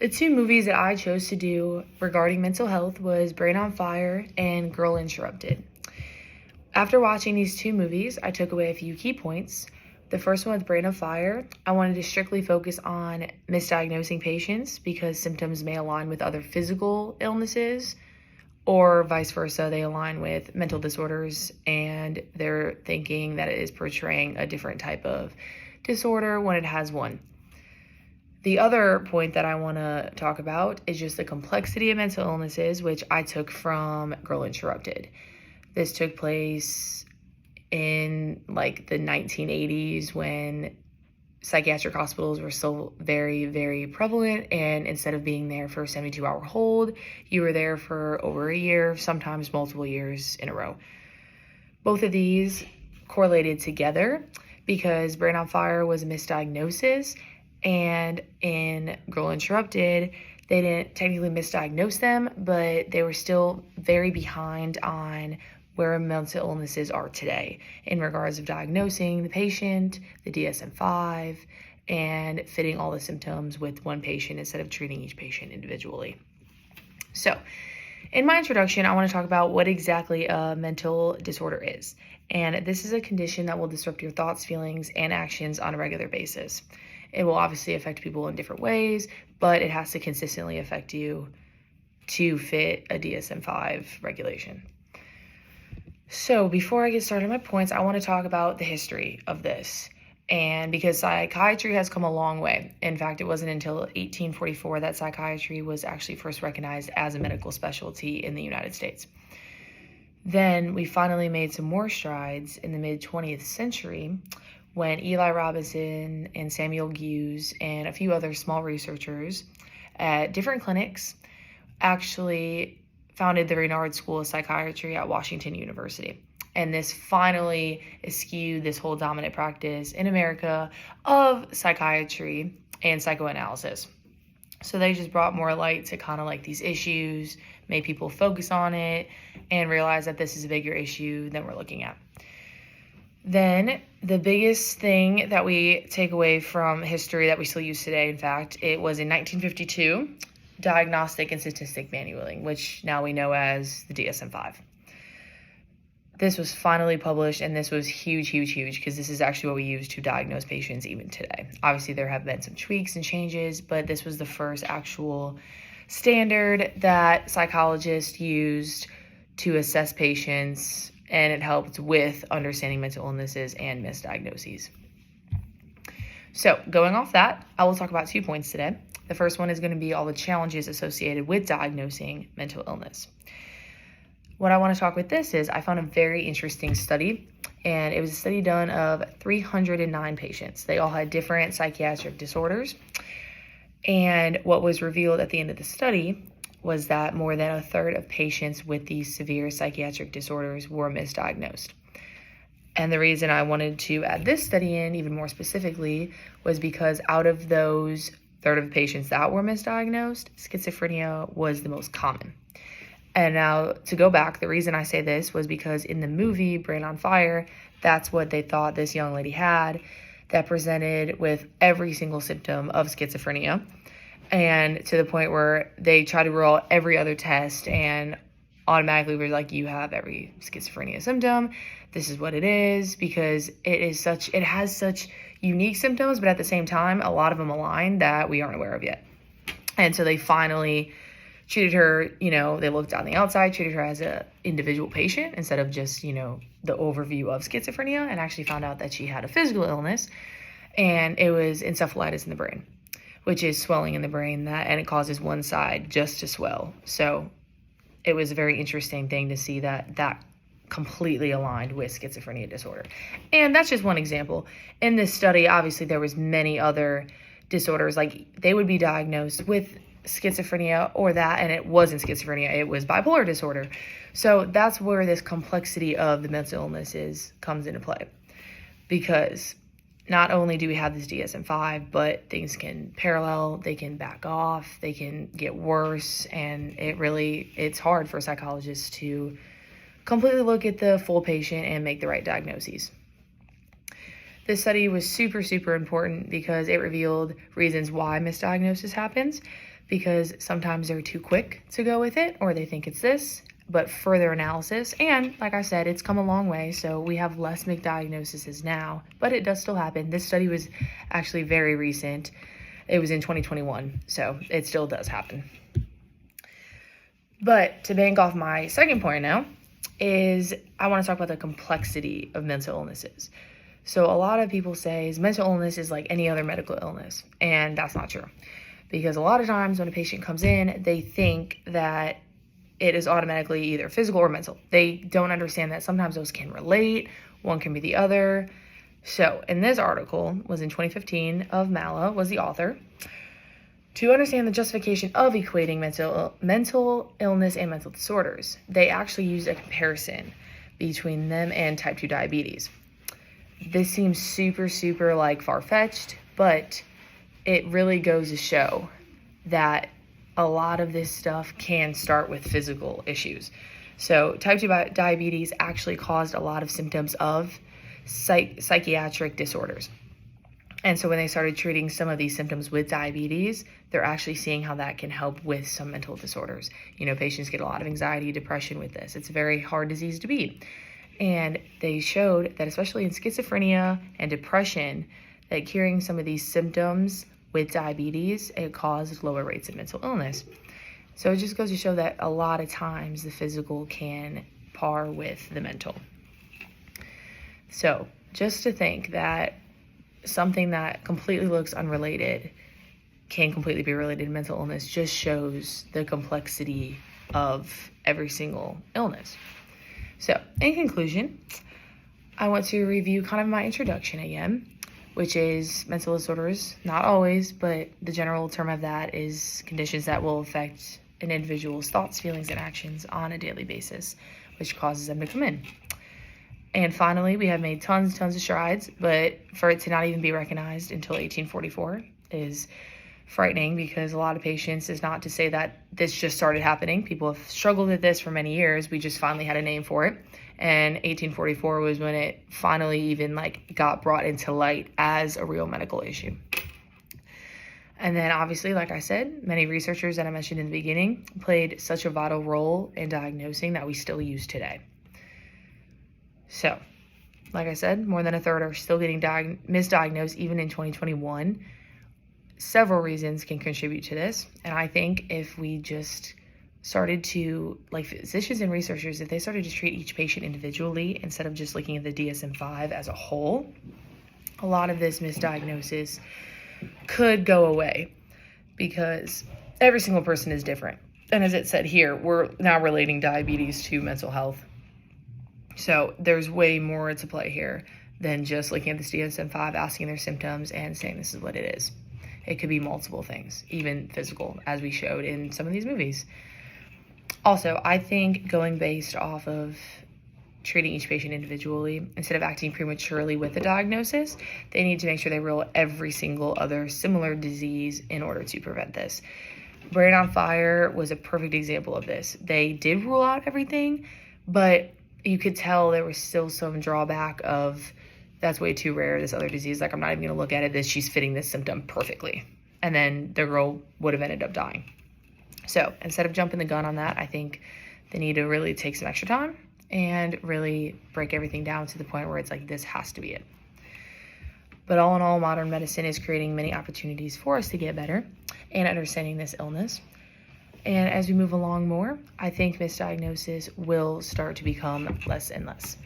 The two movies that I chose to do regarding mental health was Brain on Fire and Girl Interrupted. After watching these two movies, I took away a few key points. The first one with Brain on Fire, I wanted to strictly focus on misdiagnosing patients because symptoms may align with other physical illnesses, or vice versa, they align with mental disorders and they're thinking that it is portraying a different type of disorder when it has one. The other point that I want to talk about is just the complexity of mental illnesses, which I took from Girl Interrupted. This took place in like the 1980s when psychiatric hospitals were still very, very prevalent. And instead of being there for a 72-hour hold, you were there for over a year, sometimes multiple years in a row. Both of these correlated together because Brain on Fire was a misdiagnosis. And in Girl Interrupted, they didn't technically misdiagnose them, but they were still very behind on where mental illnesses are today in regards of diagnosing the patient, the DSM-5, and fitting all the symptoms with one patient instead of treating each patient individually. So, in my introduction, I want to talk about what exactly a mental disorder is. And this is a condition that will disrupt your thoughts, feelings, and actions on a regular basis. It will obviously affect people in different ways, but it has to consistently affect you to fit a DSM-5 regulation. So before I get started on my points, I want to talk about the history of this. And because psychiatry has come a long way. In fact, it wasn't until 1844 that psychiatry was actually first recognized as a medical specialty in the United States. Then we finally made some more strides in the mid-20th century when Eli Robinson and Samuel Hughes and a few other small researchers at different clinics actually founded the Renard School of Psychiatry at Washington University. And this finally eschewed this whole dominant practice in America of psychiatry and psychoanalysis. So they just brought more light to kind of like these issues, made people focus on it, and realize that this is a bigger issue than we're looking at. Then the biggest thing that we take away from history that we still use today, in fact, it was in 1952, Diagnostic and Statistic Manualing, which now we know as the DSM-5. This was finally published, and this was huge, because this is actually what we use to diagnose patients even today. Obviously, there have been some tweaks and changes, but this was the first actual standard that psychologists used to assess patients, and it helped with understanding mental illnesses and misdiagnoses. So going off that, I will talk about 2 points today. The first one is going to be all the challenges associated with diagnosing mental illness. What I want to talk with this is I found a very interesting study, and it was a study done of 309 patients. They all had different psychiatric disorders. And what was revealed at the end of the study was that more than a third of patients with these severe psychiatric disorders were misdiagnosed. And the reason I wanted to add this study in even more specifically was because out of those third of patients that were misdiagnosed, schizophrenia was the most common. And now to go back, the reason I say this was because in the movie Brain on Fire, that's what they thought this young lady had that presented with every single symptom of schizophrenia. And to the point where they try to rule out every other test and automatically we're like, you have every schizophrenia symptom. This is what it is, because it has such unique symptoms, but at the same time, a lot of them align that we aren't aware of yet. And so they finally treated her, they looked on the outside, treated her as an individual patient instead of just, the overview of schizophrenia, and actually found out that she had a physical illness, and it was encephalitis in the brain, which is swelling in the brain, and it causes one side just to swell. So it was a very interesting thing to see that completely aligned with schizophrenia disorder. And that's just one example. In this study, obviously, there was many other disorders, like they would be diagnosed with schizophrenia or that, and it wasn't schizophrenia, it was bipolar disorder. So that's where this complexity of the mental illnesses comes into play, because not only do we have this DSM-5, but things can parallel, they can back off, they can get worse, and it's hard for psychologists to completely look at the full patient and make the right diagnoses. This study was super, super important because it revealed reasons why misdiagnosis happens, because sometimes they're too quick to go with it or they think it's this, but further analysis, and like I said, it's come a long way, so we have less misdiagnoses now, but it does still happen. This study was actually very recent. It was in 2021, so it still does happen. But to bank off my second point now, is I want to talk about the complexity of mental illnesses. So a lot of people say mental illness is like any other medical illness, and that's not true. Because a lot of times when a patient comes in, they think that it is automatically either physical or mental. They don't understand that sometimes those can relate, one can be the other. So in this article, was in 2015, of Mala was the author. To understand the justification of equating mental illness and mental disorders, they actually used a comparison between them and type 2 diabetes. This seems super, super like far-fetched, but it really goes to show that a lot of this stuff can start with physical issues. So type 2 diabetes actually caused a lot of symptoms of psychiatric disorders. And so when they started treating some of these symptoms with diabetes, they're actually seeing how that can help with some mental disorders. You know, patients get a lot of anxiety, depression with this. It's a very hard disease to beat. And they showed that especially in schizophrenia and depression, that curing some of these symptoms with diabetes, it caused lower rates of mental illness. So it just goes to show that a lot of times the physical can par with the mental. So just to think that something that completely looks unrelated can completely be related to mental illness just shows the complexity of every single illness. So in conclusion, I want to review kind of my introduction again, which is mental disorders, not always, but the general term of that is conditions that will affect an individual's thoughts, feelings, and actions on a daily basis, which causes them to come in. And finally, we have made tons of strides, but for it to not even be recognized until 1844 is frightening, because a lot of patients is not to say that this just started happening. People have struggled with this for many years. We just finally had a name for it. And 1844 was when it finally even got brought into light as a real medical issue. And then obviously, like I said, many researchers that I mentioned in the beginning played such a vital role in diagnosing that we still use today. So, like I said, more than a third are still getting misdiagnosed even in 2021. Several reasons can contribute to this. And I think if we just started to, like physicians and researchers, if they started to treat each patient individually instead of just looking at the DSM-5 as a whole, a lot of this misdiagnosis could go away, because every single person is different. And as it said here, we're now relating diabetes to mental health. So there's way more to play here than just looking at this DSM-5, asking their symptoms, and saying this is what it is. It could be multiple things, even physical, as we showed in some of these movies. Also, I think going based off of treating each patient individually, instead of acting prematurely with the diagnosis, they need to make sure they rule every single other similar disease in order to prevent this. Brain on Fire was a perfect example of this. They did rule out everything, but you could tell there was still some drawback of, that's way too rare, this other disease. I'm not even going to look at it, that she's fitting this symptom perfectly. And then the girl would have ended up dying. So instead of jumping the gun on that, I think they need to really take some extra time and really break everything down to the point where it's this has to be it. But all in all, modern medicine is creating many opportunities for us to get better and understanding this illness. And as we move along more, I think misdiagnosis will start to become less and less.